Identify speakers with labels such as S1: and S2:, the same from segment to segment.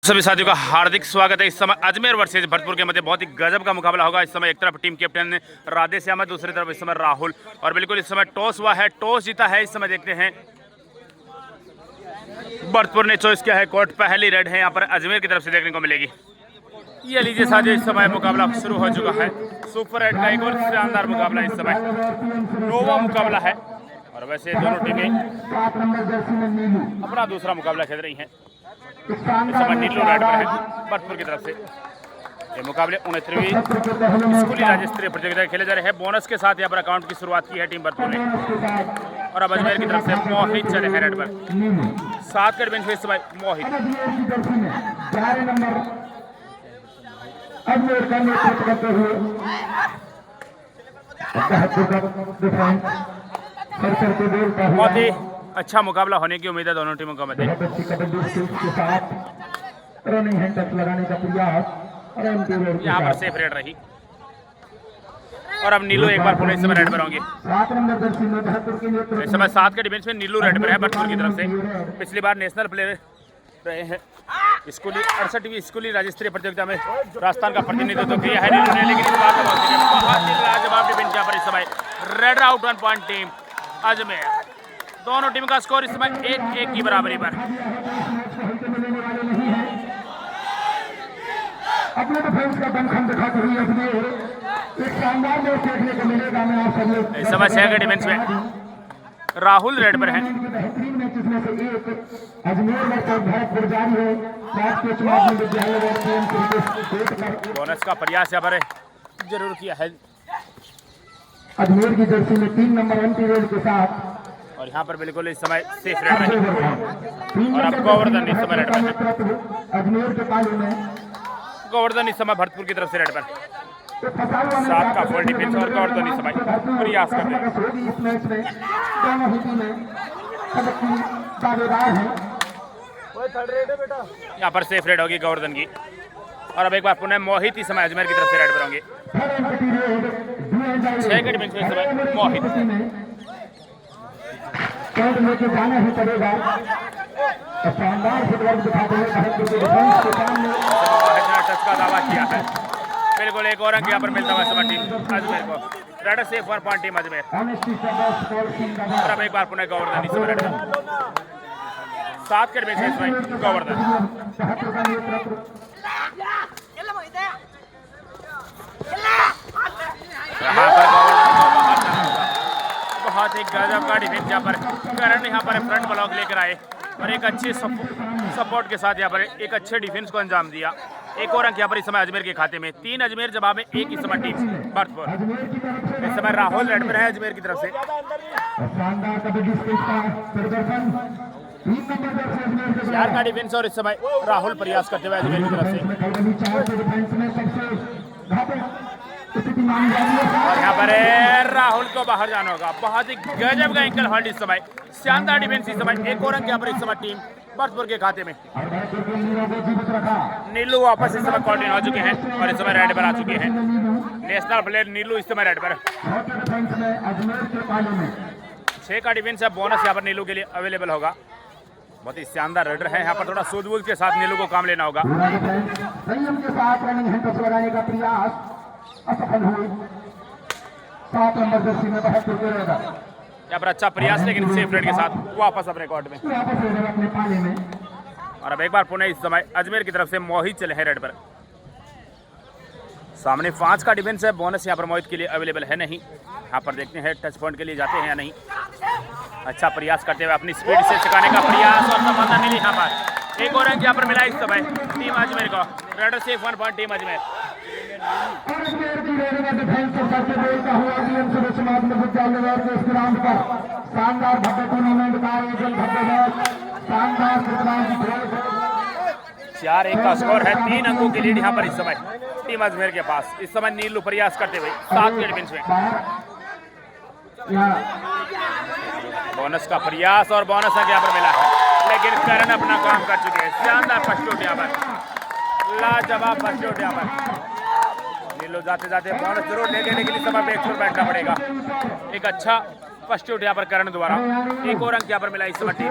S1: सभी साथियों का हार्दिक स्वागत है। इस समय अजमेर वर्सेज भरतपुर के मध्य बहुत ही गजब का मुकाबला होगा। इस समय एक तरफ टीम कैप्टन राधे श्याम, दूसरी तरफ इस समय राहुल। और बिल्कुल इस समय टॉस हुआ है, टॉस जीता है। इस समय देखते हैं भरतपुर ने चॉइस किया है कोर्ट, पहली रेड है यहाँ पर अजमेर की तरफ से देखने को मिलेगी। ये लीजिए साथियों, इस समय मुकाबला शुरू हो चुका है। सुपर रेड का एक और शानदार मुकाबला इस समय नोवा मुकाबला है। और वैसे दोनों टीमें अपना दूसरा मुकाबला खेल रही हैं। इस समय नीलू रेड पर है भरतपुर की तरफ से। ये मुकाबले 69वीं स्कूली राज्य स्तरीय प्रतियोगिता खेले जा रहे हैं। बोनस के साथ यहाँ पर अकाउंट की शुरुआत की है टीम भरतपुर ने। और अब अजमेर की तरफ से मोहित चले हैं रेड पर। 7 के बेंच पे इस समय मोहित। बहुत ही अच्छा मुकाबला होने की उम्मीद है दोनों टीमों का मध्य। यहाँ पर सेफ रेड रही। और अब नीलू एक बार पुणे इस समय रेड पर होंगे। इस समय 7 के डिफेंस में नीलू रेड पर है भरतपुर की तरफ से। पिछली बार नेशनल प्लेयर रहे हैं। स्कूली 68वीं स्कूली राज्य स्तरीय प्रतियोगिता में राजस्थान का प्रतिनिधित्व किया है नीलू ने। लेकिन इस बार बहुत ही लाजवाब डिफेंस यहाँ पर इस समय red out 1 point team Ajmer. दोनों टीम का स्कोर इस समय 1-1 की बराबरी पर।
S2: अपने डिफेंस का दमखम दिखाते हुए अजमेर एक शानदार मैच देखने को मिलेगा। मैं आप सभी
S1: इस समय 6 के डिफेंस में राहुल रेड पर है।
S2: बेहतरीन मैचेस में से एक अजमेर वर्सेस भरतपुर जारी है। विद्यालय
S1: बोनस का प्रयास यहाँ पर जरूर किया है
S2: अजमेर की जर्सी में 3 नंबर एंटी रेड के साथ।
S1: और यहाँ पर बिल्कुल इस समय सेफ रेड रही। और अब गोवर्धन इस समय रेड पर।
S2: अजमेर के पाले में
S1: गोवर्धन इस समय भरतपुर की तरफ से रेड पर। 7 का फुल डिफेंस और गोवर्धन इस समय प्रयास कर रहे हैं।
S2: इस मैच में दोनों ही टीमें सबकी दावेदार हैं।
S1: यहाँ पर सेफ रेड होगी गोवर्धन की। और अब एक बार पुनः मोहित इस समय अजमेर की तरफ से रेड पर होंगे। 6 के डिफेंस में इस समय मोहित।
S2: लेके जाना ही पड़ेगा। शानदार फुटवर्क दिखाते हुए भरतपुर के डिफेंस के सामने
S1: टच का दावा किया है। बिल्कुल एक और अंक यहाँ पर मिलता हुआ समय टीम अजमेर को। Red safe 1 point team Ajmer. और अब एक बार पुनः गोवर्धन इस समय रेड पर। 7 के डिफेंस में इस समय गोवर्धन। यहाँ पर बहुत ही गजब का डिफेंस यहाँ पर करण यहाँ पर फ्रंट ब्लॉक लेकर आए और एक अच्छे सपोर्ट के साथ यहाँ पर एक अच्छे डिफेंस को अंजाम दिया। एक और अंक यहाँ पर इस समय अजमेर के खाते में। 3 अजमेर जवाब में 1 इस समय टीम भरतपुर। इस समय राहुल रेड पर है अजमेर की तरफ से। 4 का डिफेंस और इस समय राहुल प्रयास करते हुए अजमेर की तरफ से। और यहाँ पर राहुल को बाहर जाना होगा। बहुत ही गजब का एंकल होल्ड इस समय। शानदार डिफेंस इस समय। एक और अंक यहाँ पर इस समय टीम भरतपुर के खाते में। नीलू वापस इस समय कॉर्डिन हो चुके हैं और इस समय रेड पर आ चुके हैं। नेशनल प्लेयर नीलू इस समय रेड पर। 6 का डिफेंस है। बोनस यहाँ पर नीलू के लिए अवेलेबल होगा। बहुत ही शानदार रेडर है। यहाँ पर थोड़ा सूझबूझ के साथ नीलू को काम लेना होगा।
S2: संयम के साथ रनिंग हैंडस लगाने का प्रयास असफल हुए। 7 नंबर जर्सी में भरतपुर के रेडर।
S1: यहाँ पर अच्छा प्रयास लेकिन सेफ रेड के साथ वापस अपने कोर्ट में।
S2: अपने पाले में।
S1: और अब एक बार पुनः इस समय अजमेर की तरफ से मोहित चले हैं रेड पर। सामने 5 का डिफेंस है। बोनस यहाँ पर मोहित के लिए अवेलेबल है नहीं। यहाँ पर देखते हैं टच पॉइंट के लिए जाते हैं या नहीं। अच्छा प्रयास करते हुए अपनी स्पीड से चुकाने का प्रयास और सफलता मिली यहाँ पर। एक और अंक यहाँ पर मिला इस समय टीम अजमेर को। Raider safe 1 point team Ajmer.
S2: शानदार भव्य टूर्नामेंट का आयोजन, शानदार
S1: 4-1 का स्कोर है। 3 अंकों की लीड यहाँ पर इस समय टीम अजमेर के पास। इस समय नीलू प्रयास करते हुए 7 के डिफेंस में। बोनस का प्रयास और बोनस अंक यहाँ पर मिला है। लेकिन करण अपना काम कर चुके हैं। शानदार फर्स्ट शॉट यहाँ पर। लाजवाब फर्स्ट शॉट यहाँ पर। नीलू जाते जाते बोनस जरूर लेंगे लेकिन इस समय बैक पर बैठना पड़ेगा। एक अच्छा फर्स्ट शॉट यहाँ पर करण द्वारा। एक और अंक यहाँ पर मिला इस समय टीम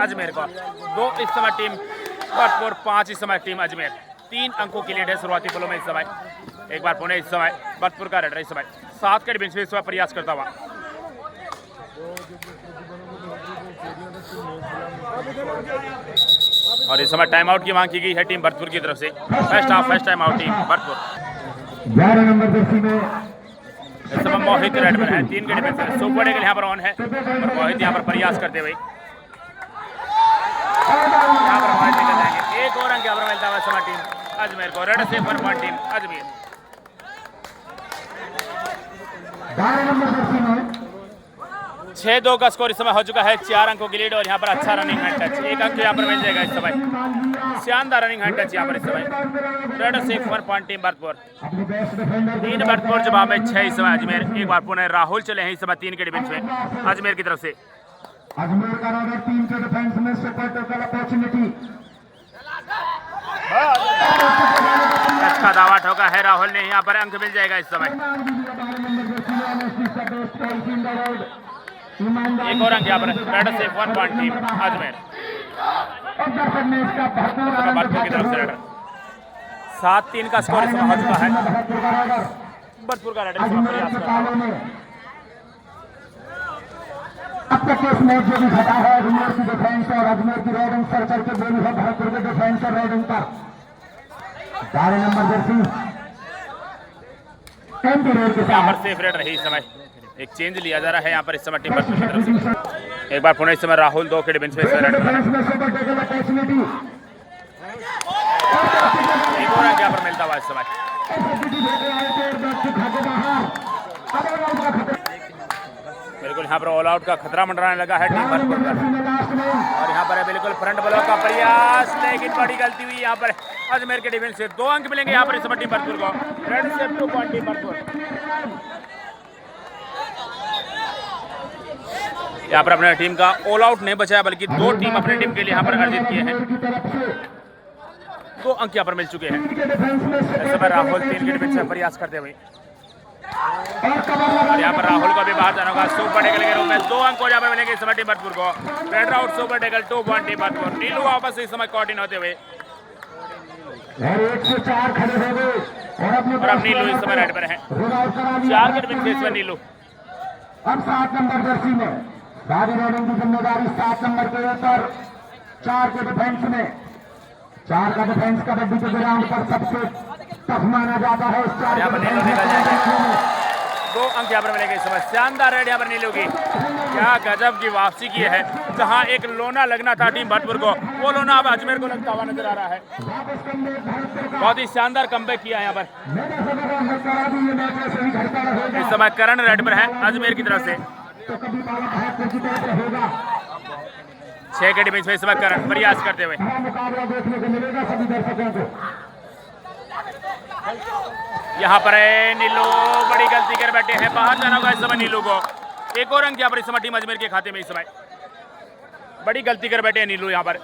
S1: अजमेर को। 2 इस समय टीम भरतपुर 5 इस समय टीम अजमेर 3 अंकों की लीड है शुरुआती बलों में इस समय। एक बार पुणे इस समय भरतपुर का रेडर इस समय 7 के डिफेंस में इस समय प्रयास करता हुआ। और इस समय टाइम आउट की मांग की गई है टीम भरतपुर की तरफ से। First time out team Bharatpur.
S2: 11 number Jersey में
S1: इस समय मोहित रेड पर है, 3 के डिफेंस में। सुपर डेगल यहाँ पर ऑन है और मोहित यहाँ पर प्रयास करते हुए यहाँ पर मोहित निकल जाएंगे। एक और अंक यहाँ पर मिलता हुआ समय टीम अजमेर को। रेड से 1 point team Ajmer.
S2: 12 number Jersey में
S1: 6-2 का स्कोर इस समय हो चुका है। 4 अंकों की लीड और यहाँ पर अच्छा रनिंग हैंड टच। 1 अंक यहाँ पर मिल जाएगा इस समय। शानदार रनिंग हैंड टच यहाँ पर इस समय। रेड से 1 पॉइंट टीम भरतपुर। 3 भरतपुर जवाब में 6 इस समय अजमेर। एक बार पुणे राहुल चले हैं इस समय 3 के डिफेंस में अजमेर की तरफ से।
S2: अजमेर का रेडर 3 के डिफेंस में सुपर टोटल अपॉर्चुनिटी।
S1: अच्छा दावा ठोका है राहुल ने, यहाँ पर अंक मिल जाएगा इस समय। एक और अंक यहाँ पर रेडर से 1 पॉइंट टीम अजमेर। भरतपुर की तरफ से रेडर 7-3 का स्कोर इस समय हो चुका है। भरतपुर का रेडर प्रयास कर रहा है।
S2: अब तक इस मैच जो भी घटा है अजमेर की डिफेंस और अजमेर की रेडिंग सर्कल के दोनों है भरतपुर के डिफेंस और रेडिंग पर। 12 नंबर जर्सी
S1: यहाँ पर सेफ रेड रही इस समय। एक चेंज लिया जा रहा है यहाँ पर इस समय टीम भरतपुर की तरफ से। एक बार पुणे इस समय राहुल 2 के डिफेंस में एक और अंक यहाँ पर मिलता हुआ इस समय। बिल्कुल यहाँ पर ऑल आउट का खतरा मंडराने लगा है टीम भरतपुर का। और यहाँ पर है बिल्कुल फ्रंट बॉलों का प्रयास, लेकिन बड़ी गलती हुई यहाँ पर अजमेर के डिफेंस से। 2 अंक मिलेंगे यहाँ पर इस समय टीम भरतपुर को। रेड से 2 पॉइंट टीम भरतपुर। यहाँ पर अपने टीम का ऑल आउट नहीं बचाया, बल्कि 2 टीम अपनी टीम के लिए यहाँ पर अर्जित किए हैं। 2 अंक यहाँ पर मिल चुके हैं। इस समय राहुल 3 के डिफेंस में प्रयास करते हुए और यहाँ पर राहुल को भी बाहर जाना होगा। सुपर टेकल के रूप में 2 अंक और यहाँ पर मिलेंगे इस समय टीम भरतपुर को। Raid out super tackle 2 point team Bharatpur. Neelu वापस इस समय कॉट इन होते हुए और अब नीलू इस समय रेड पर है। 4 के डिफेंस में नीलू।
S2: अब 7 नंबर जर्सी में सारी रेडिंग की जिम्मेदारी 7 नंबर के ऊपर। 4 के डिफेंस में 4 का डिफेंस कबड्डी के ग्राउंड पर सबसे टफ माना जाता है।
S1: 2 अंक यहाँ पर मिलेंगे इस समय। शानदार रेड यहाँ पर नीलू की। क्या गजब की वापसी की है। जहाँ एक लोना लगना था टीम भरतपुर को, वो लोना अब अजमेर को लगता हुआ नजर आ रहा है। बहुत ही शानदार कमबैक किया यहाँ पर। इस समय करण रेड पर है अजमेर की तरफ से। 6 के डिफेंस में इस समय करण प्रयास करते हुए यहाँ पर है नीलू। बड़ी गलती कर बैठे हैं, बाहर जाना होगा इस समय नीलू को। एक और अंक यहाँ पर इस समय टीम अजमेर के खाते में इस समय। बड़ी गलती कर बैठे हैं नीलू यहाँ पर।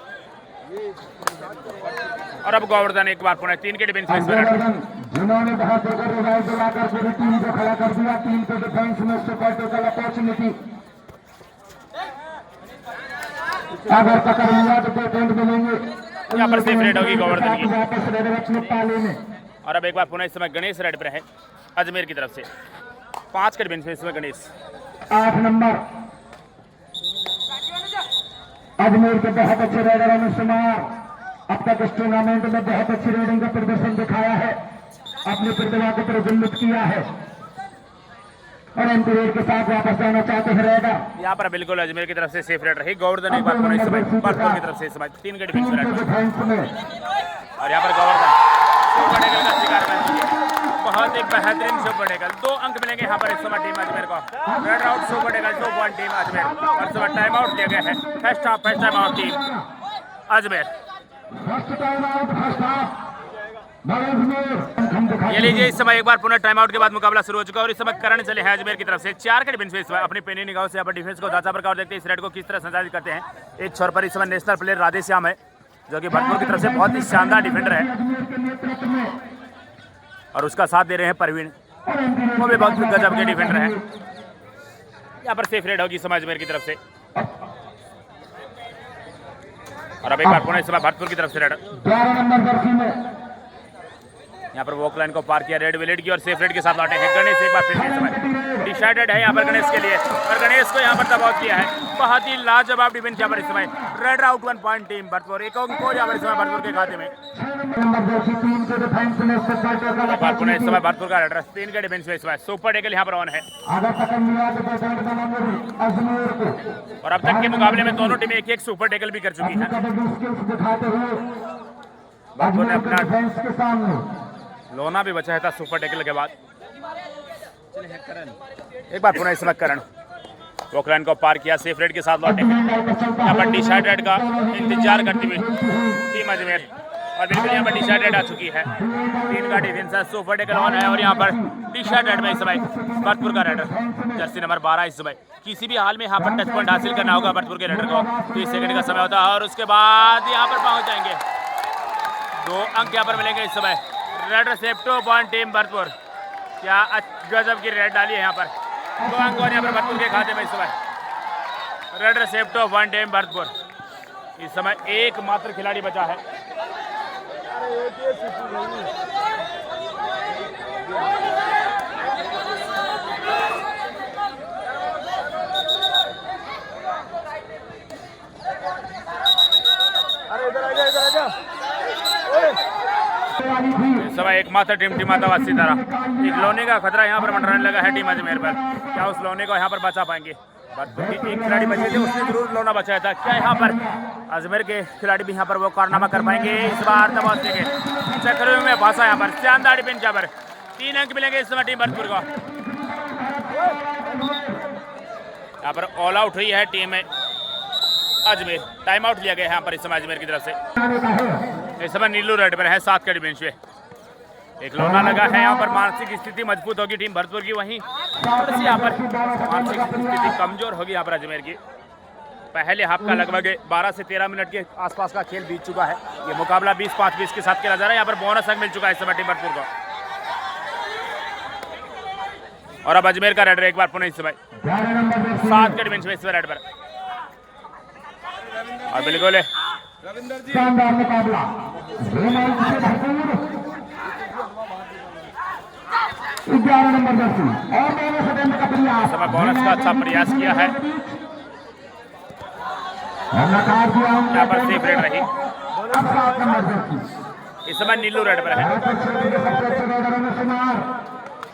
S1: और अब गोवर्धन एक बार पुणे 3 के डिफेंस में
S2: जिन्होंने बहुत रिवाइव दिलाकर पूरी टीम को खड़ा कर दिया। 3 के डिफेंस में सुपर टोटल अपॉर्चुनिटी। अगर पकड़ लिया तो 2 पॉइंट मिलेंगे।
S1: यहाँ पर सेफ रेड होगी गोवर्धन की।
S2: वापस रेड अपने पाले में।
S1: और अब एक बार पुणे इस समय गणेश रेड पर है अजमेर की तरफ से। 5 के डिफेंस में इस समय गणेश।
S2: 8 नंबर अजमेर के बहुत अच्छे रेडर अनुज कुमार अब तक इस टूर्नामेंट में बहुत अच्छी रेडिंग का प्रदर्शन दिखाया है। अपनी प्रतिभा को प्रज्वलित किया है और एंटीरेड के साथ वापस जाना चाहते हैं रेडर।
S1: यहाँ पर बिल्कुल अजमेर की तरफ से सेफ रेड रही। गोवर्धन एक बार पुणे इस समय भरतपुर की तरफ से इस समय 3 के डिफेंस में। और यहाँ पर गोवर्धन सुपर टेकल का शिकार बन चुकी है। बहुत ही बेहतरीन सुपर टेकल। 2 अंक मिलेंगे यहाँ पर इस समय टीम अजमेर को। Raid out super tackle 2 point team Ajmer. और इस समय टाइम आउट दिया गया है। First time out team Ajmer. ये लीजिए इस समय एक बार पुनः टाइम आउट के बाद मुकाबला शुरू हो चुका है और इस समय करण चले हैं अजमेर की तरफ से। 4 के डिफेंस में इस समय अपनी पेनी निगाहों से यहाँ पर डिफेंस को जांचा प्रकार देखते हैं इस रेड को किस तरह संचालित करते हैं। एक छोर पर इस समय नेशनल प्लेयर राधेश्याम है जो कि भरतपुर की तरफ से बहुत ही शानदार डिफेंडर है और उसका साथ दे रहे हैं परवीन, वो भी बहुत गजब के डिफेंडर है। यहाँ पर सेफ रेड होगी इस समय अजमेर की तरफ से। और अब एक बार पुनः इस समय भरतपुर की तरफ से रेड।
S2: 11 नंबर जर्सी में
S1: यहाँ पर वॉक लाइन को पार किया, रेड विलेट की और सेफ रेड के साथ लौटे हैं गणेश। एक बार फिर से इस समय डिसाइडेड है यहाँ पर गणेश के लिए, और गणेश को यहाँ पर दबाव किया है। बहुत ही लाजवाब डिफेंस यहाँ पर इस समय। Red out 1 point team Bharatpur, एक अंक को यहाँ पर इस समय भरतपुर के खाते में।
S2: नंबर जर्सी 3 के डिफेंस में
S1: एक बार पुनः इस समय भरतपुर का रेडर 3 के डिफेंस में इस समय सुपर टेकल यहाँ पर ऑन है।
S2: अगर पकड़ लिया तो अजमेर को,
S1: और अब तक के मुकाबले में दोनों टीमें एक एक सुपर टेकल भी कर चुकी है।
S2: कबड्डी स्किल्स दिखाते हुए
S1: भरतपुर ने
S2: अजमेर के
S1: अपना
S2: डिफेंस के सामने
S1: लोना भी बचा था सुपर टेकल के बाद। एक बार पुनः इस समय करण वॉकलाइन को पार किया, सेफ रेड के साथ लौटे यहाँ पर टी शर्ट रेड का इंतजार करती हुई टीम अजमेर, और बिल्कुल यहाँ पर टी शर्ट रेड आ चुकी है। 3 का डिफेंस है, सुपर टेकल ऑन है, और यहाँ पर टी शर्ट रेड में इस समय भरतपुर का रेडर जर्सी नंबर 12 इस समय किसी भी हाल में यहाँ पर टच पॉइंट हासिल करना होगा भरतपुर के रेडर को। 30 सेकंड का समय होता है और उसके बाद यहाँ पर पहुंच जाएंगे। 2 अंक यहाँ पर मिलेंगे इस समय। Red safe 2 point team Bharatpur, क्या गजब की रेड डाली है यहाँ पर। 2 अंक और यहाँ पर भरतपुर के खाते में इस समय। Red safe 2 point team Bharatpur. इस समय एकमात्र खिलाड़ी बचा है। इस समय एकमात्र टीम टीमातावासी द्वारा एक लोने का खतरा यहाँ पर मंडराने लगा है टीम अजमेर पर। क्या उस लोने को यहाँ पर बचा पाएंगे? भरतपुर की एक खिलाड़ी बचे थे, उसने जरूर लोना बचाया था। क्या यहाँ पर अजमेर के खिलाड़ी भी यहाँ पर वो कारनामा कर पाएंगे? इस बार दबाव देंगे, चक्कर में फंसा यहाँ पर शानदार डिफेंस। यहाँ पर 3 अंक मिलेंगे इस समय टीम भरतपुर को। यहाँ पर ऑल आउट हुई है टीम अजमेर, टाइम आउट लिया गया है यहाँ पर इस समय अजमेर की तरफ से। इस समय नीलू रेड पर है 7 के डिफेंस पे, एक लोना लगा है। यहाँ पर मानसिक स्थिति मजबूत होगी टीम भरतपुर की, वहीं थोड़ी सी यहाँ पर मानसिक स्थिति कमजोर होगी यहाँ पर अजमेर की। पहले हाफ का लगभग 12 से 13 मिनट के आसपास का खेल बीत चुका है। ये मुकाबला 20-5-20 के साथ खेला जा रहा है। यहाँ पर बोनस अंक मिल चुका है इस समय टीम भरतपुर को। और अब अजमेर का रेडर एक बार पुनः इस समय 7 के डिफेंस में इस रेड पर, और बिल्कुल
S2: शानदार मुकाबला। 11 नंबर जर्सी और बोनस अटेम्प्ट का प्रयास,
S1: समय बोनस का अच्छा प्रयास किया है। यहाँ पर सेफ रेड रही।
S2: अब 7 नंबर जर्सी
S1: इस समय नीलू रेड पर है।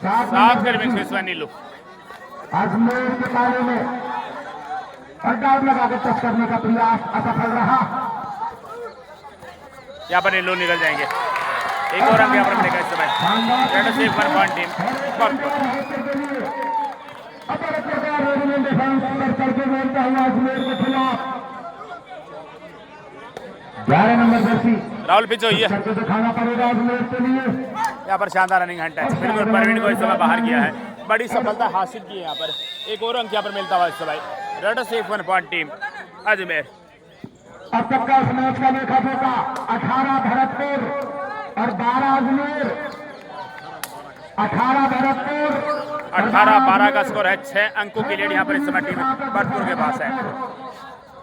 S1: 7 के डिफेंस में इस समय नीलू।
S2: अजमेर के पाले में अड्डा लगा के टच करने का प्रयास असफल रहा।
S1: यहाँ पर नीलू निकल जाएंगे। एक और अंक यहाँ पर मिलेगा इस समय। Red safe 1 point team Bharatpur. Rahul pitch हुई है,
S2: दिखाना पड़ेगा अजमेर के लिए।
S1: यहाँ पर शानदार रनिंग हैंड टच, बिल्कुल परवीन को इस समय बाहर किया है। बड़ी सफलता हासिल की है यहाँ पर। एक और अंक यहाँ पर मिलता हुआ इस समय। Red safe 1 point team Ajmer.
S2: अब तक का इस मैच का लेखा जोखा 18 भरतपुर और 12 अजमेर। 18 भरतपुर
S1: 18-12 का स्कोर है। 6 अंकों की लीड यहाँ पर इस समय टीम भरतपुर के पास है।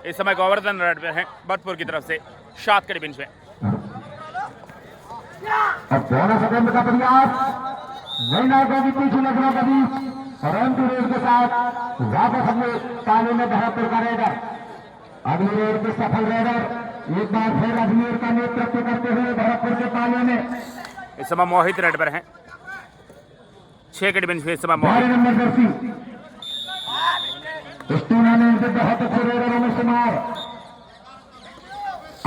S1: इस समय गोवर्धन रेड पे है भरतपुर की तरफ से 7 के डिफेंस में।
S2: अब बोनस अटेम्प्ट का प्रयास, नैना को भी पीछे नजरों के बीच रन रेड के साथ वापस अपने ताले में भरतपुर का रेडर। अजमेर के सफल रेडर एक बार फिर अजमेर का नेतृत्व करते हुए भरतपुर के पाले में।
S1: इस समय मोहित रेड पर है 6 के डिफेंस में इस समय मोहित।
S2: 12 नंबर जर्सी इस टूर्नामेंट के बहुत अच्छे रेडरों में शुमार।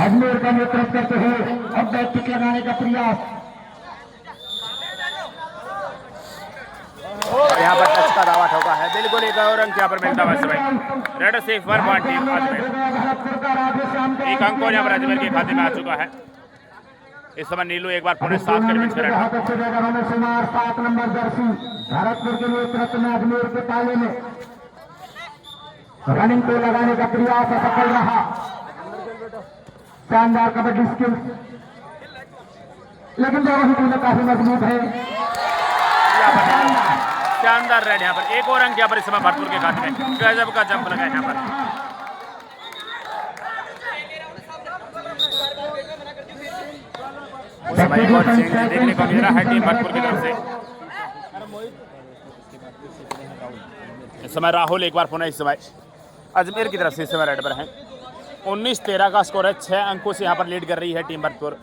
S2: अजमेर का नेतृत्व करते हुए अब बैट टिक लगाने का प्रयास।
S1: यहाँ पर टच का दावा ठोका है, बिल्कुल एक और अंक यहाँ पर मिलता है इस समय। Red safe 1 point team Ajmer. एक अंक और यहाँ पर अजमेर के खाते में आ चुका है। इस समय नीलू एक बार पुणे 7 के डिफेंस में रेडर।
S2: 7 नंबर जर्सी भरतपुर के नेतृत्व में अजमेर के ताले में रनिंग को लगाने का प्रयास असफल रहा। शानदार कबड्डी स्किल्स, लेकिन दोनों ही टीमें काफी मजबूत है।
S1: शानदार रेड यहाँ पर। एक और अंक यहाँ पर इस समय भरतपुर के खाते में। गजब का जंप लगा है यहाँ पर। समय बहुत चेंज देखने को मिल रहा है टीम भरतपुर की तरफ से। इस समय राहुल एक बार पुनः इस समय अजमेर की तरफ से इस समय रेड पर है। 19-13 का स्कोर है। 6 अंकों से यहाँ पर लीड कर रही है टीम भरतपुर।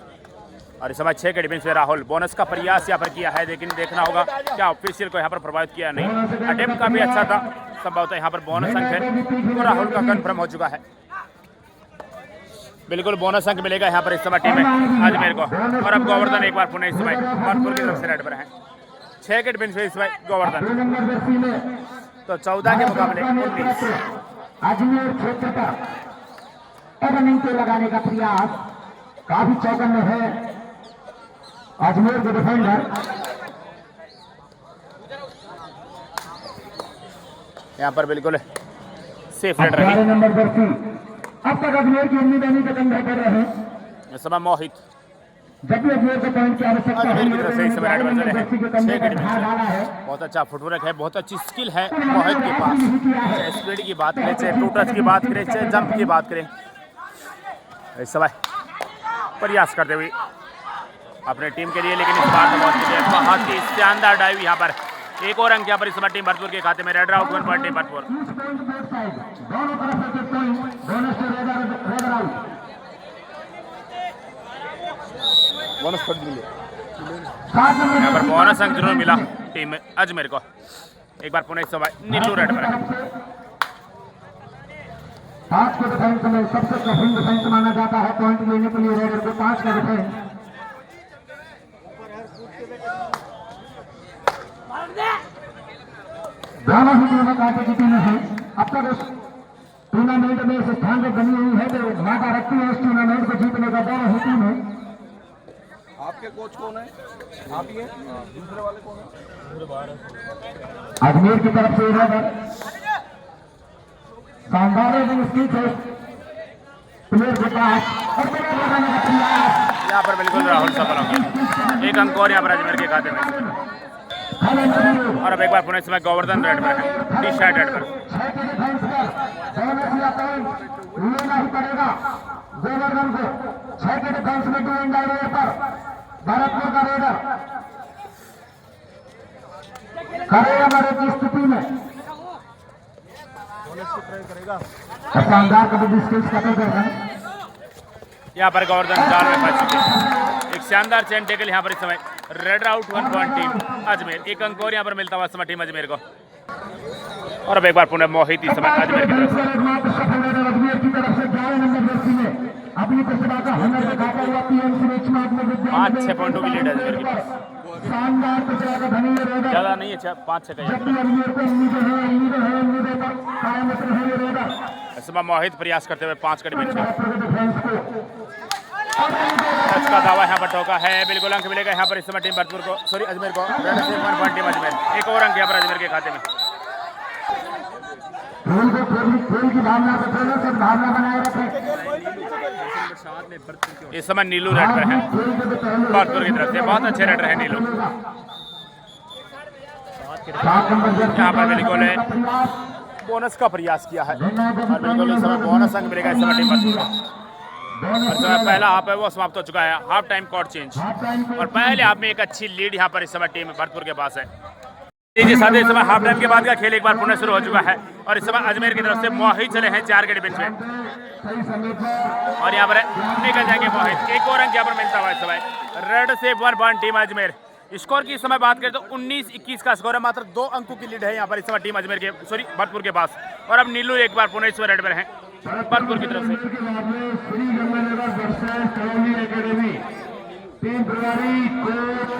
S1: और इस समय 6 के डिफेंस में राहुल बोनस का प्रयास यहाँ पर किया है, लेकिन देखना होगा क्या ऑफिशियल को यहाँ पर प्रभावित किया नहीं। अटेम्प्ट काफी अच्छा था, संभवतः यहाँ पर बोनस अंक है तो राहुल का कन्फर्म हो चुका है। बिल्कुल बोनस अंक मिलेगा यहाँ पर इस समय टीम में अजमेर को। और अब गोवर्धन एक बार पुनः इस समय भरतपुर की तरफ से रेड पर है। 6 के डिफेंस में इस समय गोवर्धन, तो 14 के मुकाबले 19।
S2: अजमेर क्षेत्र पर रनिंग पे लगाने का प्रयास काफी चौकन्ने है अजमेर के डिफेंडर।
S1: यहाँ पर बिल्कुल सेफ रेड रही।
S2: नंबर 30 अब तक अजमेर की उम्मीदें का कंधा कर रहे हैं।
S1: इस समय मोहित
S2: जब भी अजमेर को पॉइंट की आवश्यकता
S1: अजमेर की तरफ से इस समय रेड पर चले
S2: डाला है।
S1: हैं। बहुत अच्छा फुटवर्क है, बहुत अच्छी स्किल है मोहित के पास। चाहे स्पीड की बात करें, चाहे टू टच की बात करें, चाहे जंप की बात करें, इस समय प्रयास करते हुए अपने टीम के लिए, लेकिन इस बार बहुत ही शानदार डाइव यहाँ पर। एक और अंक यहाँ पर इस समय टीम भरतपुर के खाते में। Red out 1 point team Bharatpur. यहाँ पर बोनस अंक जरूर मिला टीम में अजमेर को। एक बार पुनः इस समय नीलू रेड पर है।
S2: 5 के डिफेंस में सबसे कठिन डिफेंस माना जाता है पॉइंट लेने के लिए रेडर को। 5 का डिफेंस दोनों ही टीमें कांटे की टीमें हैं। अब तक उस टूर्नामेंट में इस स्थान पर बनी हुई है तो माता रखती है इस टूर्नामेंट को जीतने का दोनों ही टीम है।
S3: आपके कोच कौन है? आप ही हैं? दूसरे वाले कौन है?
S2: अजमेर की तरफ से रेडर शानदार स्थित है प्लेयर के पास और लगाने का प्रयास।
S1: यहाँ पर बिल्कुल राहुल सफल होंगे। 1 अंक और यहाँ पर अजमेर के खाते में। और अब एक बार पुनः समय गोवर्धन रेड पर है, टी शर्ट रेड पर।
S2: लेना ही पड़ेगा गोवर्धन को। 6 के डिफेंस में 2 इंडाइवर पर भरतपुर का रेडर करेगा मरे की स्थिति में शानदार कबड्डी स्किल्स का प्रदर्शन।
S1: यहाँ पर गोवर्धन जाल में फंस चुके हैं। एक शानदार चैन टेकल यहाँ पर इस समय। Red out 1 point team Ajmer. 1 अंक और यहाँ पर मिलता हुआ समय टीम अजमेर को। और अब एक बार पुनः मोहित इस समय अजमेर की तरफ से।
S2: अजमेर की तरफ से 11 नंबर जर्सी में अपनी प्रतिभा का हुनर दिखाता हुआ पीएमसी मैच में
S1: 5-6 पॉइंटों की लीड है अजमेर की पास।
S2: शानदार प्रतिभा का धनी रेडर।
S1: ज्यादा नहीं है, 5-6 का।
S2: जब भी अजमेर को उम्मीदें पर कायम रहे ये रेडर।
S1: इस समय मोहित प्रयास करते हुए 5 का डिफेंस टच का दावा यहाँ पर ठोका है। बिल्कुल अंक मिलेगा यहाँ पर इस समय टीम भरतपुर को, सॉरी अजमेर को। रेड से 1 पॉइंट टीम अजमेर। एक और अंक यहाँ पर अजमेर के खाते में।
S2: खेल की भावना को खेलों से भावना बनाए रखें।
S1: इस समय नीलू रेड पर है भरतपुर की तरफ से। बहुत अच्छे रेडर है नीलू। यहाँ पर बिल्कुल बोनस का प्रयास किया है और बिल्कुल इस समय बोनस अंक मिलेगा इस समय टीम भरतपुर को। और समय पहला हाफ है वो समाप्त हो चुका है। हाफ टाइम कोड चेंज और पहले हाफ में एक अच्छी लीड यहाँ पर इस समय टीम भरतपुर के पास है। जी साथ ही इस समय हाफ टाइम के बाद का खेल एक बार पुनः शुरू हो चुका है और इस समय अजमेर की तरफ से मोहित चले हैं 4 के डिफेंस में। और यहाँ पर निकल जाएंगे मोहित। एक और अंक यहाँ पर मिलता हुआ इस समय। रेड से 1 पॉइंट टीम अजमेर। स्कोर की इस समय बात करें तो 19-21 का स्कोर है। मात्र 2 अंकों की लीड है यहाँ पर इस समय टीम अजमेर के, सॉरी भरतपुर के पास। और अब नीलू एक बार पुनः इस रेड पर है भरतपुर की तरफ से।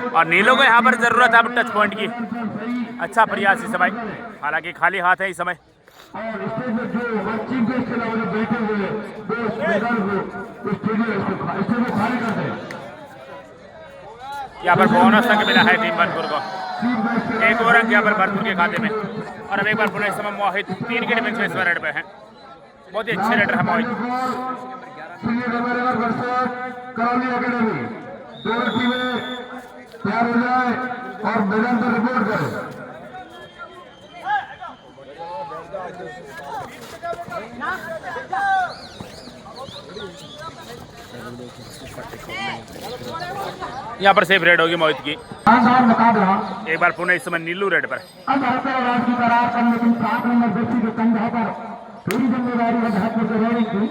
S1: और नीलू को यहाँ पर जरूरत है अब टच पॉइंट की। अच्छा प्रयास इस समय, हालांकि खाली हाथ है इस समय। यहाँ पर बोनस अंक मिला है टीम भरतपुर को। एक और अंक यहाँ पर भरतपुर के खाते में। और अब एक बार पुनः इस समय मोहित 3 के डिफेंस में इस रेड पे है। बहुत ही अच्छे रेडर है मोहित।
S2: तैयार हो जाए और मैदान पर रिपोर्ट करें।
S1: यहाँ पर सेफ रेड होगी मोहित की।
S2: शानदार मुकाबला।
S1: एक बार पुनः इस समय नीलू रेड पर।
S2: अब आवाज की करार करने की 7 नंबर जर्सी के कंधे पर पूरी जिम्मेदारी है बहादुर के रेडिंग की,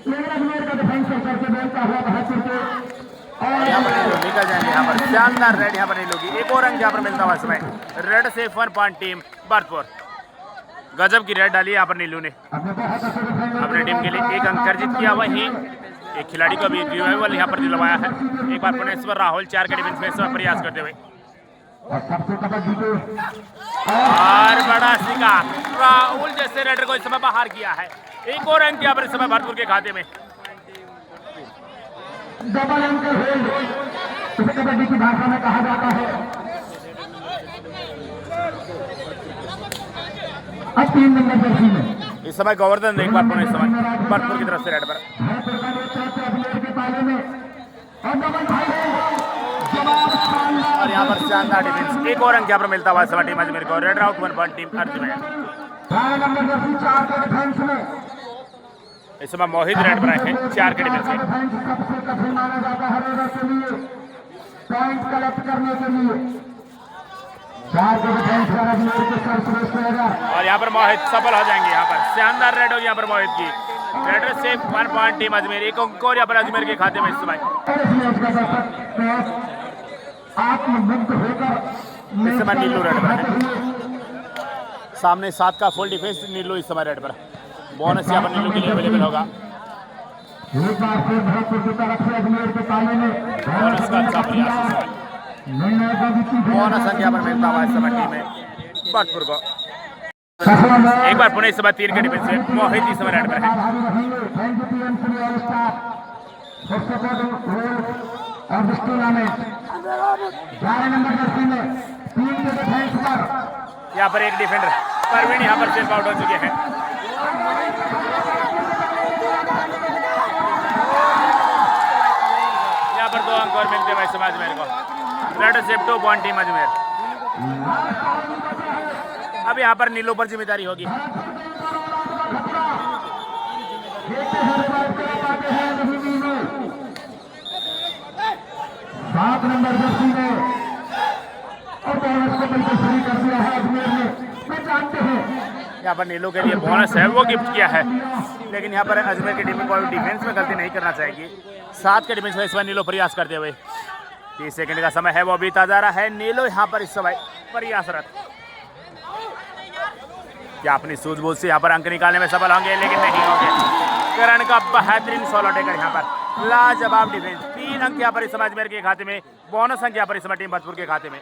S2: लेकिन अजमेर का डिफेंस करके बोलता हुआ बहादुर के
S1: और यहाँ पर नीलू निकल जाएंगे। यहाँ पर शानदार रेड यहाँ पर नीलू की। एक और अंक यहाँ पर मिलता हुआ समय रेड से 1 पॉइंट टीम भरतपुर। गजब की रेड डाली यहाँ पर नीलू ने अपनी टीम के लिए 1 अंक अर्जित किया। वहीं एक खिलाड़ी को भी रिवाइवल यहाँ पर दिलवाया है। एक बार पुनः इस पर राहुल 4 के डिफेंस में इस बार प्रयास करते हुए और बड़ा शिकार राहुल जैसे रेडर को इस समय बाहर किया है। एक और अंक यहाँ पर इस समय भरतपुर के खाते में।
S2: डबल अंक होल्ड इसे कबड्डी की भाषा में कहा जाता है। अब 3 नंबर जर्सी में
S1: इस समय गोवर्धन एक बार पुनः इस समय भरतपुर की तरफ से रेड पर। और यहाँ पर शानदार डिफेंस। एक और अंक यहाँ पर मिलता हुआ समय टीम अजमेर को। Raid out 1 point team Ajmer. इस समय मोहित रेड पर आए हैं 4 के डिफेंस में।
S2: पॉइंट कलेक्ट करने के लिए और
S1: यहाँ पर मोहित सफल हो जाएंगे। यहाँ पर शानदार रेड होगी यहाँ पर मोहित की। रेडर से 1 पॉइंट टीम अजमेर। एक अंक और यहाँ पर अजमेर के खाते में इस समय। इस समय नीलू रेड पर है। सामने 7 का फुल डिफेंस नीलू इस समय रेड पर। बोनस यहाँ पर नीलू के लिए अवेलेबल होगा। बोनस का अच्छा प्रयास बोनस अंक यहाँ पर मिलता हुआ इस समय टीम है भरतपुर को। एक बार पुनः इस समय 3 के डिफेंस में मोहित इस समय रेड पर है। यहाँ पर एक डिफेंडर परवीन यहाँ पर सेफ आउट हो चुके हैं। यहाँ पर 2 अंक और मिलते हैं इस समय अजमेर को। Red safe 2 point team Ajmer. अब यहाँ पर नीलू पर जिम्मेदारी होगी।
S2: सात नंबर जर्सी में और बोनस को बिल्कुल फ्री कर दिया है अजमेर ने। मैं जानते हैं
S1: यहाँ पर नीलू के लिए बोनस है वो गिफ्ट किया है, लेकिन यहाँ पर अजमेर की टीम को डिफेंस में गलती नहीं करना चाहिए। 7 के डिफेंस में इस बार नीलू प्रयास करते हुए 30 सेकंड का समय है वो बीता जा रहा है। नीलू यहाँ पर इस समय प्रयासरत। क्या अपनी सूझबूझ से यहाँ पर अंक निकालने में सफल होंगे, लेकिन नहीं होंगे। करण का बेहतरीन सोलो टेकर यहाँ पर लाजवाब डिफेंस। 3 अंक यहाँ पर इस समय अजमेर के खाते में। बोनस अंक यहाँ पर इस समय टीम भरतपुर के खाते में।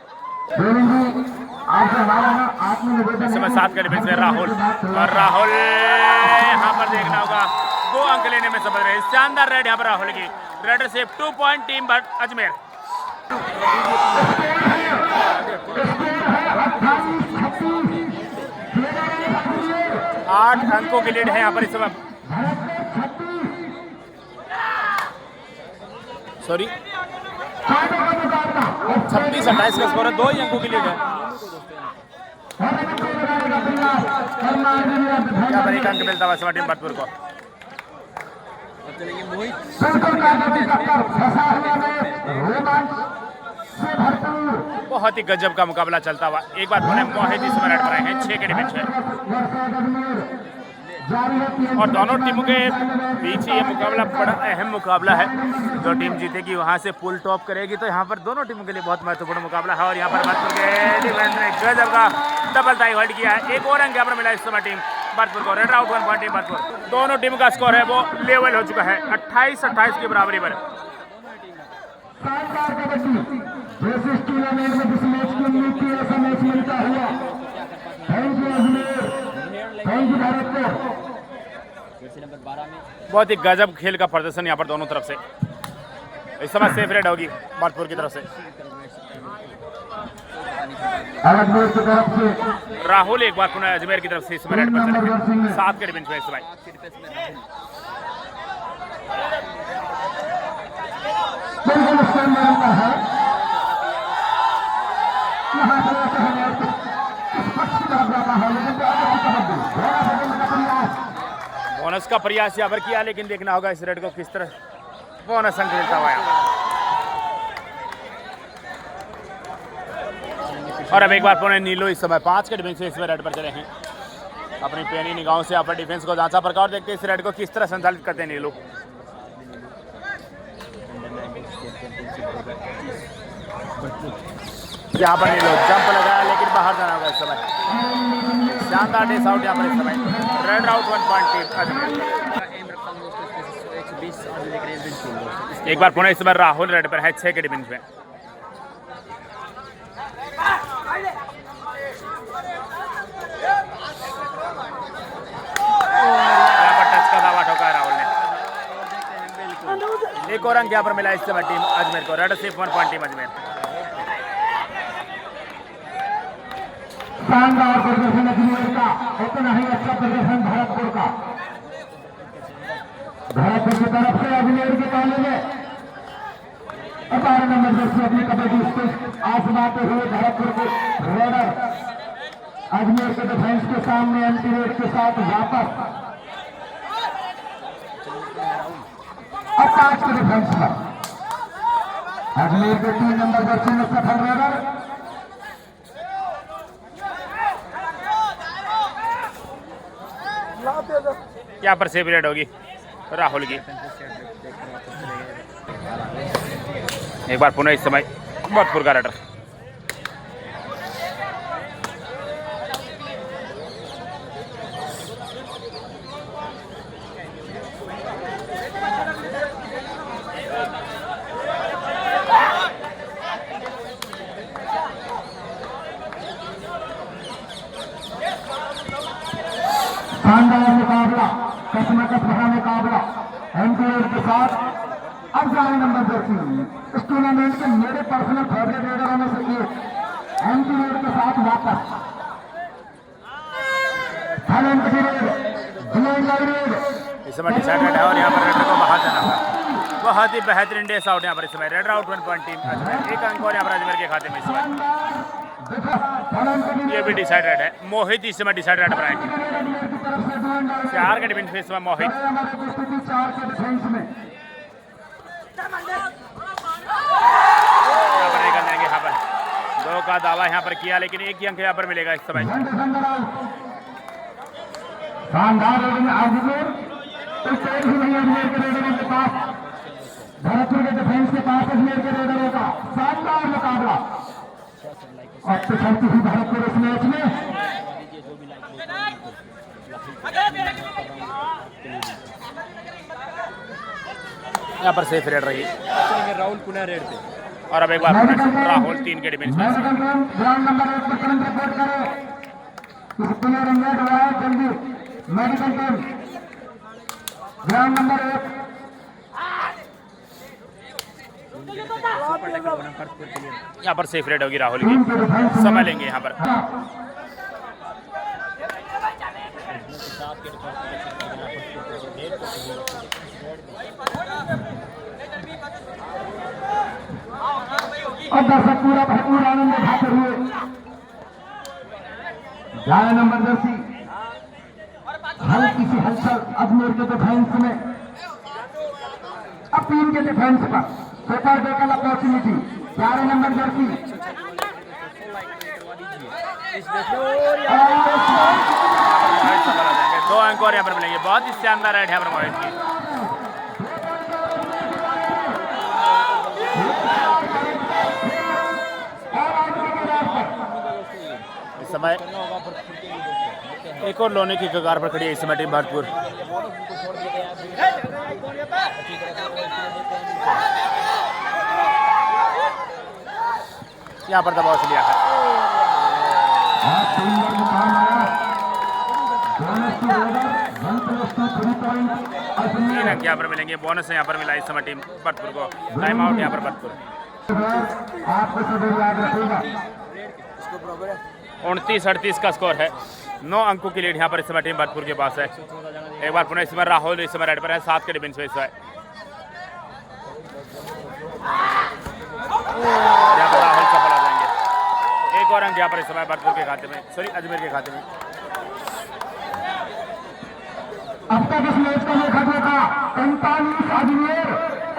S1: इस समय 7 के डिफेंस में राहुल और राहुल यहाँ पर देखना होगा 2 अंक लेने में सफल रहे। शानदार रेड यहाँ पर राहुल की। रेडर से 2 पॉइंट टीम अजमेर। 8 अंकों की लीड है यहाँ पर इस समय। सॉरी 26-28 का स्कोर है। 2 ही अंकों की लीड है। यहाँ पर 1 अंक मिलता हुआ टीम भरतपुर को। बहुत ही गजब का मुकाबला चलता हुआ। एक बार पुनः मोहित इस समय रेड पर आए हैं 6 के डिफेंस में। और दोनों टीमों के बीच ये मुकाबला बड़ा अहम मुकाबला है। जो टीम जीतेगी वहां से पुल टॉप करेगी, तो यहाँ पर दोनों टीमों के लिए बहुत महत्वपूर्ण मुकाबला है। और यहाँ पर भरतपुर के डिफेंस ने गजब का डबल टाई होल्ड किया है। एक और अंक यहाँ पर मिला इस समय टीम भरतपुर को। Raid out 1 point team Bharatpur. दोनों टीमों का स्कोर है वो लेवल हो चुका है 28-28 की बराबरी पर। बहुत ही गजब खेल का प्रदर्शन यहाँ पर दोनों तरफ से। इस समय सेफ रेड होगी भरतपुर की तरफ से। राहुल एक बार पुनः अजमेर की तरफ से इस समय रेड पर चले 7 के डिफेंस में इस समय। बोनस का प्रयास यहाँ पर किया, लेकिन देखना होगा इस रेड को किस तरह बोनस अंक मिलता हुआ। और अब एक बार पुणे नीलू इस समय 5 के डिफेंस से इसमें रेड पर चले हैं। अपनी पैनी निगाहों से यहाँ पर डिफेंस को जांचा प्रकार देखते हैं इस रेड को किस तरह संचालित करते हैं नीलू। यहाँ पर नीलू जंप लगाया लेकिन बाहर जाना होगा इस समय। शानदार डिश आउट यहाँ पर इस समय। Red out 1 point team Ajmer. एक बार पुणे इस समय राहुल रेड पर है 6 के डिफेंस में। एक और अंक यहाँ पर मिला इस समय टीम अजमेर को। रेड सिर्फ 1 पॉइंट टीम अजमेर।
S2: शानदार प्रदर्शन अजमेर का, उतना ही अच्छा प्रदर्शन भरतपुर का। भरतपुर की तरफ से अजमेर के पाले में 12 नंबर जर्सी अपनी कबड्डी स्टेज आजमाते हुए भरतपुर के रेडर अजमेर के डिफेंस के सामने एंटी रेड के साथ वापस। अब 5 के डिफेंस पर अजमेर के 3 नंबर जर्सी में सफल रेडर
S1: यहाँ पर सेफ रेड होगी राहुल की। एक बार पुनः इस समय भरतपुर का रेडर।
S2: शानदार मुकाबला, कसमकस भरा मुकाबला एंटी के साथ। अब 11 नंबर जर्सी इस टूर्नामेंट के मेरे पर्सनल फेवरेट रेडरों में से एक एंटी के साथ वापस।
S1: इस समय डिसाइडेड है और यहाँ पर रेडर को बाहर जाना होगा। बहुत ही बेहतरीन डेस आउट यहाँ पर इस समय। Raider out 1 point team Ajmer. एक अंक और यहाँ पर अजमेर के खाते में इस समय। ये भी डिसाइडेड है। मोहित इस समय डिसाइडेड पर आएंगे। 4 के डिफेंस में इस समय मोहित। यहाँ पर निकल जाएंगे। यहाँ पर 2 का दावा यहाँ पर किया लेकिन एक ही अंक यहाँ पर मिलेगा इस समय।
S2: शानदार अजमेर अजमेर के रेडरों के पास, भरतपुर के डिफेंस के पास अजमेर के रेडरों का शानदार मुकाबला। अब तो चलती हुई भरतपुर इस मैच में
S1: यहाँ पर सेफ रेड रही
S3: राहुल पुनः रेड पे।
S1: और अब एक बार राहुल 3 के डिफेंस में।
S2: ग्राउंड नंबर 1 पर तुरंत रिपोर्ट करें। इस प्लेयर इंगेज हुआ है जल्दी। Medical team ground number 1।
S1: यहाँ पर सेफ रेड होगी राहुल की। समय लेंगे यहाँ पर।
S2: और दर्शक पूरा भरपूर आनंद उठाते हुए 11 नंबर जर्सी हल्की सी हलचल अजमेर के डिफेंस में। अब 3 के डिफेंस पर super decal opportunity 11 number Jersey.
S1: जाएंगे 2 अंक और यहाँ पर मिलेंगे। बहुत ही शानदार राइड यहाँ पर मोहित की। इस समय एक और लोने की कगार पर खड़ी है इस समय टीम भरतपुर। यहाँ पर दबाव से लिया है। 3 अंक यहाँ पर मिलेंगे। बोनस यहाँ पर मिला इस समय टीम भरतपुर को। टाइम आउट यहाँ पर भरतपुर। 29-38 का स्कोर है। 9 अंकों की लीड यहाँ पर इस समय टीम भरतपुर के पास है। एक बार पुनः इस समय राहुल इस समय रेड पर है 7 के डिफेंस में इस समय। यहाँ पर राहुल सफल आ जाएंगे। एक और अंक यहाँ पर इस समय भरतपुर के खाते में, सॉरी अजमेर के खाते में।
S2: अब तक इस मैच का देखा था 39 अजमेर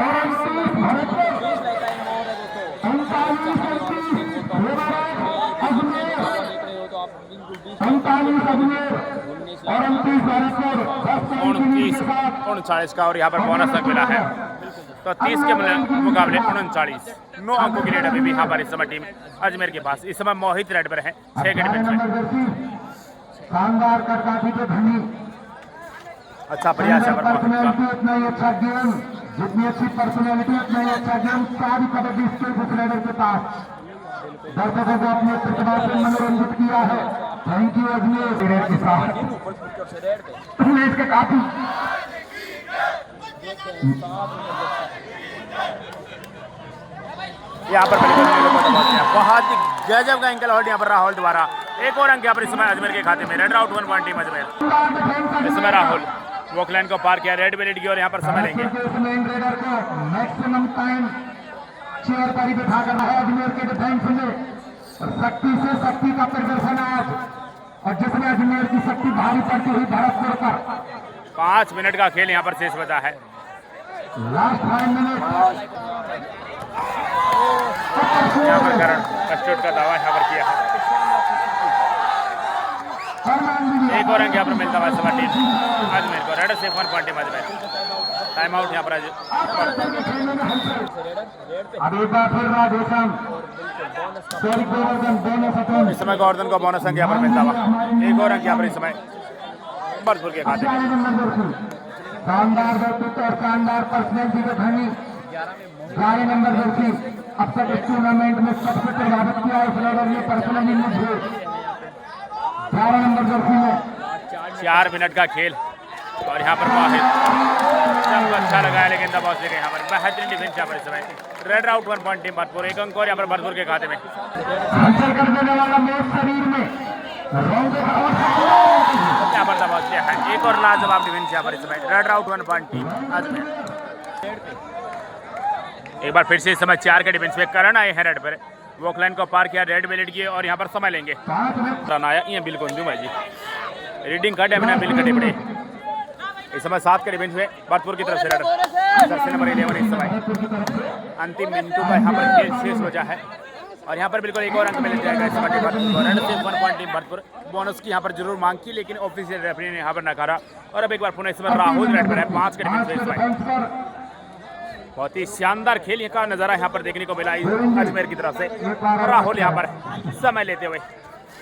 S2: और 29 भरतपुर। 39-29 39 अजमेर और 29 भरतपुर
S1: 39 का और यहाँ पर बोनस तक मिला है, तो 30 के मुकाबले 39 9 अंकों की लीड अभी भी यहाँ पर इस समय टीम अजमेर के पास। इस समय मोहित रेड पर है 6 के डिफेंस में।
S2: शानदार करकाठी के धनी
S1: अच्छा प्रयास है
S2: पर्सनैलिटी उतना ही अच्छा गेम, जितनी अच्छी पर्सनैलिटी उतना ही अच्छा गेम। सारी कबड्डी स्किल्स उस रेडर के पास। दर्शकों को अपने प्रतिभा से मनोरंजित किया है। थैंक यू अजमेर के साथ के काफी
S1: यहाँ पर बहुत ही गजब का एंकल होल्ड यहाँ पर राहुल द्वारा। एक और अंक यहाँ पर इस समय अजमेर के खाते में। Red out 1 point team Ajmer. इस समय राहुल वॉक लाइन को पार किया, रेड बेलेट की और यहाँ पर समय लेंगे।
S2: मैक्सिमम टाइम चेयर पर ही बिठा करना है अजमेर के डिफेंस में। शक्ति से शक्ति का प्रदर्शन आज, और जिसमें अजमेर की शक्ति भारी पड़ती हुई भरतपुर का।
S1: 5 मिनट का खेल यहाँ पर शेष बचा है।
S2: लास्ट 5 मिनट
S1: यहाँ पर करण कस्टोड का दावा यहाँ पर किया है। एक और अंक यहाँ पर मिलता हुआ सवा टीम अजमेर को। रेड से 1 point team Ajmer. Time out यहाँ पर
S2: अब एक बार फिर राधेश्याम
S1: इस समय गोवर्धन को बोनस अंक यहाँ पर मिलता हुआ। एक और अंक यहाँ पर इस समय भरतपुर के खाते में।
S2: शानदार व्यक्तित्व और शानदार पर्सनैलिटी के धनी 11 नंबर जर्सी अब तक इस टूर्नामेंट में सबसे प्रभावित किया इस रेडर ने पर्सनली मुझे। 11 नंबर जर्सी में
S1: 4 मिनट का खेल और यहाँ पर वाहिद अच्छा लगाया, लेकिन दबाव से यहाँ पर बेहतरीन डिफेंस यहाँ पर इस समय। Red out 1 point team Bharatpur. एक अंक और यहाँ पर भरतपुर के खाते में।
S2: हलचल कर देने वाला मेरे शरीर में
S1: यहाँ पर दबाव किया है। एक और लाजवाब डिफेंस यहाँ पर इस समय। Red out 1 point team Ajmer. एक बार फिर से इस समय 4 के डिफेंस में करण आए हैं रेड पर। वॉक लाइन को पार किया, रेड बेलेट किए और यहाँ पर समय लेंगे। रन आया ये बिल्कुल दूँ भाई जी रीडिंग कट है मैंने बिल कटे पड़े। इस समय 7 के डिफेंस में भरतपुर की तरफ से रेडर जर्सी नंबर 11 इस समय। अंतिम मिनटों का यहाँ पर खेल शेष बचा है और यहाँ पर बिल्कुल एक और अंक मिल जाएगा इस समय रेड से 1 पॉइंट टीम भरतपुर। बोनस की यहाँ पर जरूर मांग की, लेकिन ऑफिशियल रेफरी ने यहाँ पर नकारा। और अब एक बार पुनः इस समय राहुल रेड पर है 5 के डिफेंस में इस समय। बहुत ही शानदार खेल का नजारा यहाँ पर देखने को मिला अजमेर की तरफ से। राहुल यहाँ पर समय लेते हुए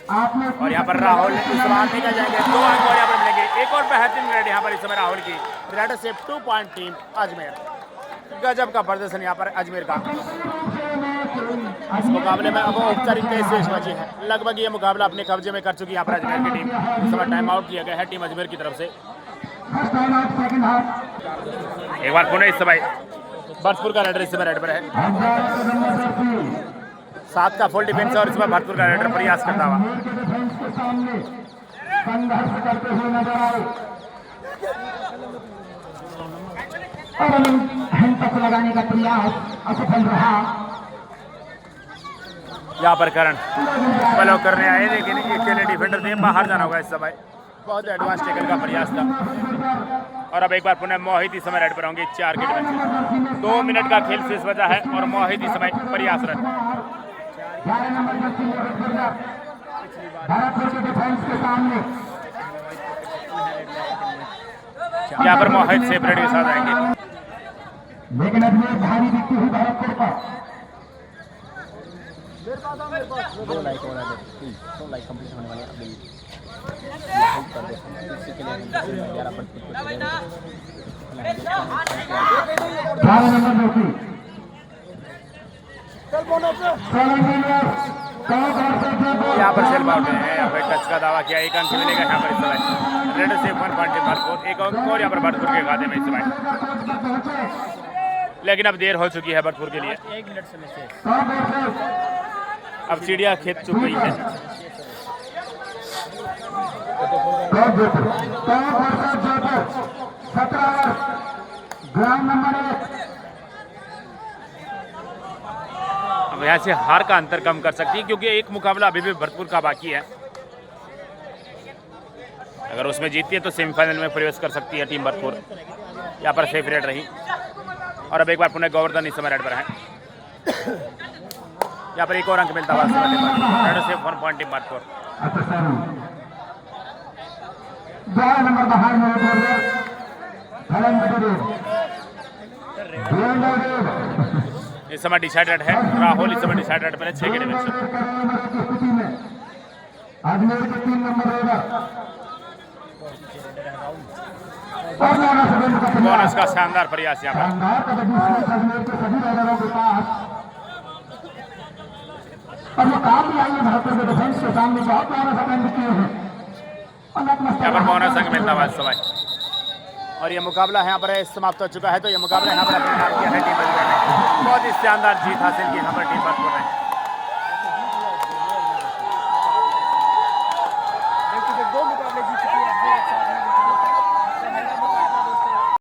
S1: और यहाँ पर राहुल इस बार निकल जाएंगे। 2 अंक और यहाँ पर मिलेंगे। एक और बेहतरीन रेड यहाँ पर इस समय राहुल की। रेड से 2 पॉइंट टीम अजमेर। गजब का प्रदर्शन यहाँ पर अजमेर का। इस मुकाबले में अब औपचारिक शेष बची है। लगभग ये मुकाबला अपने कब्जे में कर चुकी है यहाँ पर अजमेर की टीम। इस समय टाइम आउट किया गया है टीम अजमेर की तरफ से। एक बार पुनः इस समय भरतपुर का रेडर इस समय रेड पर है। 7 का फुल डिफेंस और इसमें भरतपुर का रेडर प्रयास करता हुआ।
S2: संघर्ष करते हुए नजर आए और हैंड टच लगाने का प्रयास असफल रहा।
S1: यहाँ पर करण ब्लॉक करने आए, लेकिन अकेले डिफेंडर ने बाहर जाना होगा इस समय। बहुत एडवांस टेकल का प्रयास था। और अब एक बार पुनः मोहित इस समय रेड पर होंगे 4 के डिफेंस। 2 मिनट का खेल शेष बचा है और मोहित इस समय प्रयासरत। यहाँ पर मोहित सेपरेट के साथ आएंगे।
S2: लेकिन अजमेर भारी दिखती हुई भरतपुर पर।
S4: दो लाइक कंप्लीट होने वाले अभी
S1: यहाँ पर सेल्फ आउट है। यहाँ पर टच का दावा किया, 1 अंक मिलेगा यहाँ पर इस समय। रेड से 1 पॉइंट भरतपुर। 1 अंक और यहाँ पर भरतपुर के खाते में इस समय। लेकिन अब देर हो चुकी है भरतपुर के लिए। 1 मिनट समय से अब सीढ़ियाँ खेत चुक गई है। अब यहाँ से हार का अंतर कम कर सकती है, क्योंकि एक मुकाबला अभी भी भरतपुर का बाकी है। अगर उसमें जीतती है तो सेमीफाइनल में प्रवेश कर सकती है टीम भरतपुर। यहाँ पर सेफ रेड रही और अब एक बार पुनः गोवर्धन इस समय रेड पर है। यहाँ पर एक और अंक मिलता है रेड से 1 पॉइंट टीम भरतपुर।
S2: 11 नंबर बाहर में
S1: इस समय डिसाइडेड है राहुल, इस समय डिसाइडेड पर 6 के डिवीजन।
S2: अजमेर के 3 नंबर रेडर
S1: बोनस का शानदार प्रयास यहाँ पर।
S2: अजमेर के सभी रेडरों के पास और वो काफी आई है भारत के डिफेंस के सामने बहुत प्यारा संबंध किए हैं।
S1: यहाँ पर बोनस अंक मिलता हुआ समय और ये मुकाबला यहाँ पर समाप्त हो चुका है। तो ये मुकाबला यहाँ पर अपने नाम किया है टीम बजरंग ने। बहुत ही शानदार जीत हासिल की यहाँ पर टीम बजरंग ने।